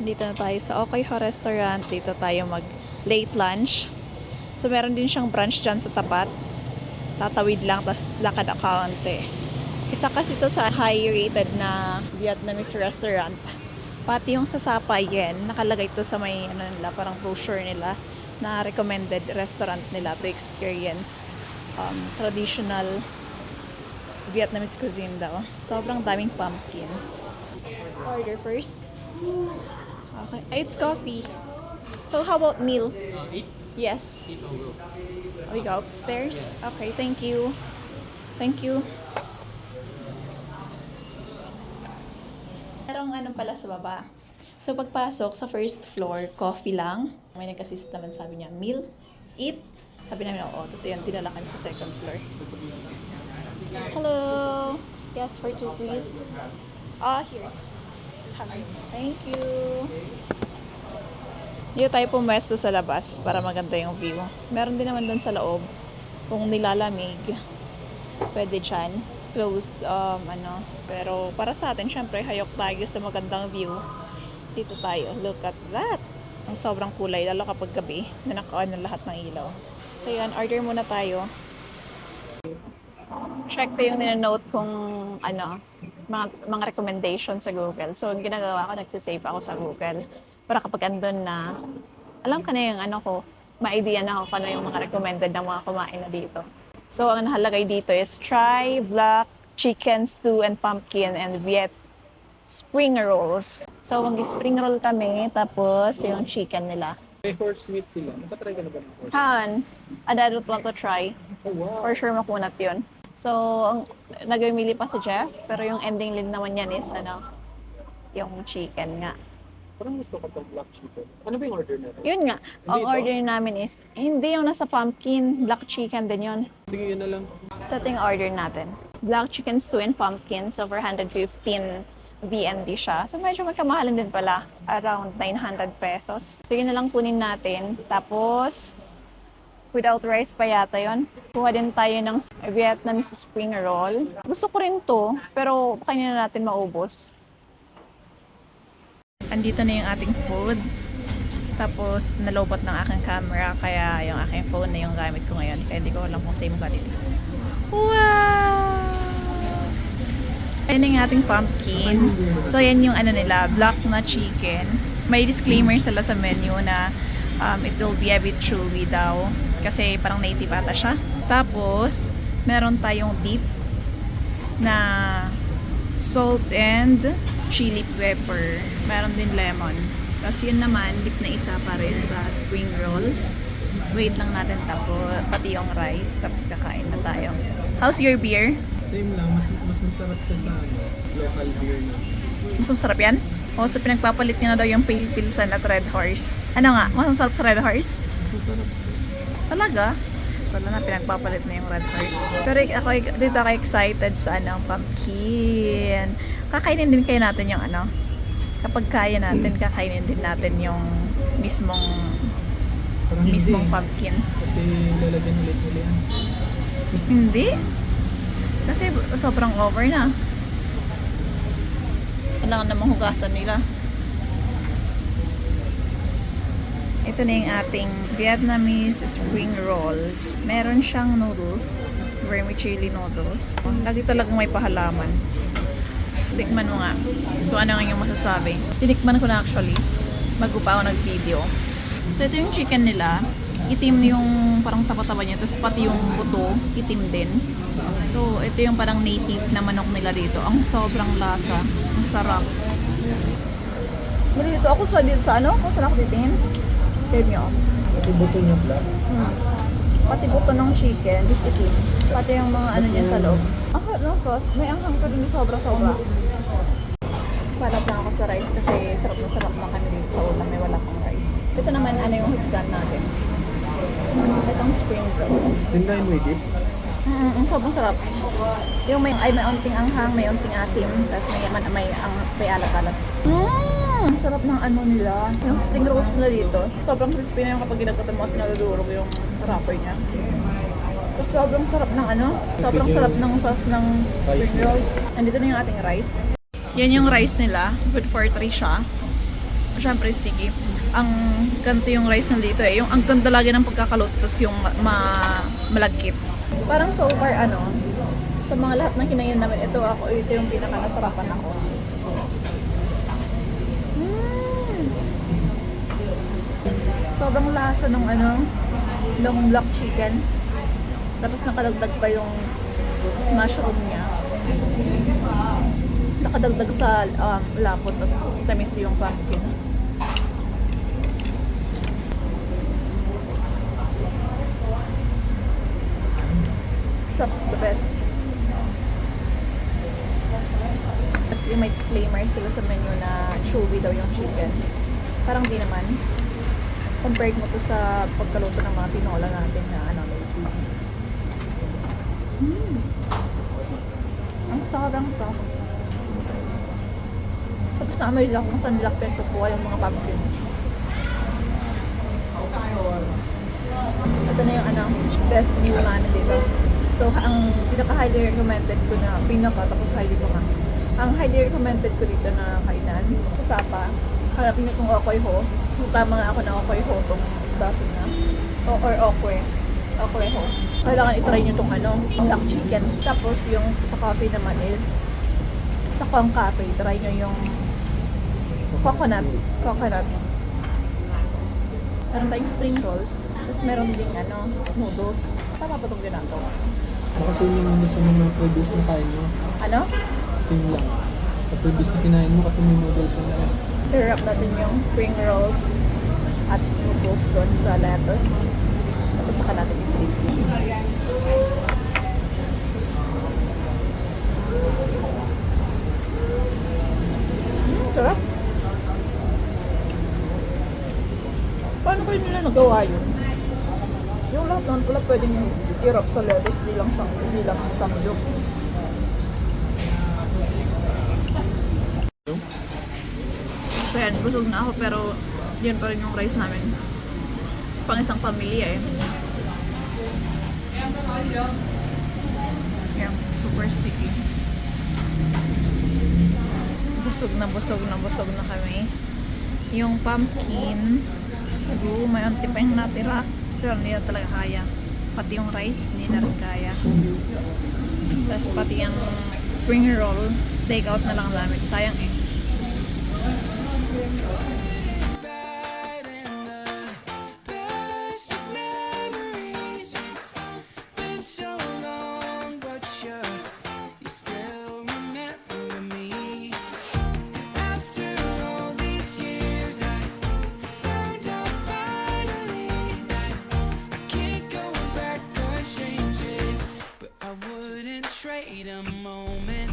Dito na tayo sa Okay Ho Restaurant. Dito tayo mag late lunch. So meron din siyang brunch dyan sa tapat. Tatawid lang, tas lakad na kaunti. Isa kasi ito sa high-rated na Vietnamese restaurant. Pati yung sa Sapa Yen, nakalagay ito sa may ano nila, parang brochure nila na recommended restaurant nila to experience traditional Vietnamese cuisine daw. Sobrang daming pumpkin. Let's order first. Okay. It's coffee. So how about meal? Eight? Yes. Eight on go. We go upstairs. Okay, thank you. Thank you. Merong ano pala sa baba. So pagpasok sa first floor, coffee lang. May nag-assist naman, sabi niya, meal, eat. Sabi namin, oo. Tapos yun, dinala kami sa second floor. Hello. Yes, for two, please. Here. Thank you. Dito tayo pumesto sa labas para maganda yung view. Meron din naman doon sa loob. Kung nilalamig, pwede dyan. Closed, Pero para sa atin, syempre, hayok tayo sa magandang view. Dito tayo. Look at that. Ang sobrang kulay, lalo kapag gabi, na naka-on na lahat ng ilaw. So yun, order muna tayo. Check ko yung ninonote kung mga recommendation sa Google. So, ang ginagawa ko, nagsisave ako sa Google. Para kapag andun na, alam ka na yung ma-idea na ako kung ano yung mga recommended ng mga kumain na dito. So, ang nakalagay dito is try black chicken stew and pumpkin and Viet spring rolls. So, mag-spring roll kami, tapos yung chicken nila. May horse meat sila. Nakatry ka na ba ng horse? Han, I would want to try. Oh, wow. For sure makunat yun. So, nagmili pa si Jeff, pero yung ending din naman yan is, yung chicken nga. Parang gusto ko itong black chicken. Ano ba yung order natin? Yun nga, ang order namin is, hindi yung nasa pumpkin, black chicken din yun. Sige, yun na lang. So, ito yung order natin. Black chicken stew and pumpkin, so for 115 VND siya. So, medyo magkamahalin din pala, around 900 pesos. Sige na lang kunin natin. Tapos, without rice pa yata yun. Kuha din tayo ng Vietnamese spring roll. Gusto ko rin to, pero kainin na natin maubos. Andito na yung ating food. Tapos, nalobot ng aking camera, kaya yung aking phone na yung gamit ko ngayon. Kaya hindi ko alam kung same quality. Wow! Ayan yung ating pumpkin. So, yan yung nila, black na chicken. May disclaimer sila sa menu na it will be a bit chewy daw. Kasi parang native ata siya. Tapos, meron tayong dip na salt and chili pepper. Meron din lemon. Tapos yun naman, dip na isa pa rin sa spring rolls. Wait lang natin tapos pati yung rice. Tapos kakain na tayo. How's your beer? Same lang. Mas masarap ka sa local beer na. Mas masarap yan? O, so pinagpapalit niya na daw yung pale pilsen at Red Horse. Ano nga? Mas masarap sa Red Horse? Mas masarap. Talaga? Wala na, pinagpapalit na yung Red Horse. Pero dito ako excited sa pumpkin. Kakainin din kayo natin yung kapag kaya natin, kakainin din natin yung mismong pumpkin. Kasi lalagyan ulit nila yan. Hindi. Kasi sobrang over na. Kailangan na mahugasan nila. Ito na yung ating Vietnamese spring rolls. Meron siyang noodles, vermicelli noodles. Lagi talagang may pahalaman. Tikman mo nga kung ano ang iyong masasabi. Tinikman ko na actually. Bago pa ako nag-video. So ito yung chicken nila. Itim yung parang taba-taba niya. Tapos pati yung buto, itim din. So ito yung parang native na manok nila dito. Ang sobrang lasa. Ang sarap. Dito ako sa kung saan ako titingin? Tignan nyo. Pati buto niya black. Pati buto ng chicken, just itim. Pati yung mga niya sa loob. Ang hot ng sauce, may anghang pa din sobra-sobra. Palat lang ako sa rice kasi sarap na sarap na kami dito sa ulam, may wala pang rice. Ito naman husgan natin. Itong spring rolls. Tindahin mo dip? Sobrang sarap. Yung may unting anghang, may unting asim, tapos may alat-alat. Ang sarap ng nila. Yung spring rolls nila dito. Sobrang crispy na yung kapag ginagatan mo kasi nadudurog yung wrapper niya. Tapos sobrang sarap ng sobrang sarap ng sauce ng spring rolls. Andito na yung ating rice. Yan yung rice nila. Good for 3 siya. syempre sticky. Ang ganito yung rice na dito eh. Yung ang ganda lagi ng pagkakaluto, tapos yung malagkit. Parang so far sa mga lahat ng kinain namin, ito yung pinaka-nasarapan ako. Sobrang lasa ng ng black chicken. Tapos nakalagdag pa yung mushroom niya. Nakadagdag sa lapot at tamis yung pumpkin. That's the best. At yung may disclaimer sila sa menu na chewy daw yung chicken. Parang di naman. Compared mo to sa pagkaluto ng mga tinola natin na lately. Ang sarang sarap. Tapos na-amaze ako kung saan nila pinagkukuha yung mga pumpkin. Ito na yung best meal namin dito. So, ang pinaka-highly recommended ko na, tapos highly ko nga. Ang highly recommended ko dito na kainan, sa Sapa, hanapin nyo itong Okoy Ho. Tama nga ako na Okoy Ho, itong baso na. Or Okwe. Okwe Ho. Kailangan itry nyo itong black chicken. Tapos yung sa coffee naman is, sa Kong Cafe, try nyo yung coconut. Meron tayong spring rolls. Tapos meron ding noodles. Tama pa itong ginagawa. Kasi yung gusto mo mga previous na kain mo. Ano? Same lang. Sa previous na kinain mo kasi may noodles na lang. I-wrap natin yung spring rolls at noodles doon sa lettuce. Tapos saka natin i-flip. Sarap. Paano kayo nila nagawa yun? Yung lahat nun pala pwedeng i-wrap sa lettuce, di lang samgyup. So yan, busog na ako pero yun pa rin yung rice namin. Pang isang pamilya eh. Yan, super sticky. Busog na kami. Yung pumpkin stew, may onti pa yung natira. Pero hindi na talaga kaya. Pati yung rice, hindi na rin kaya. Tapos pati yung spring roll, take out na lang namin. Sayang eh. Trade a moment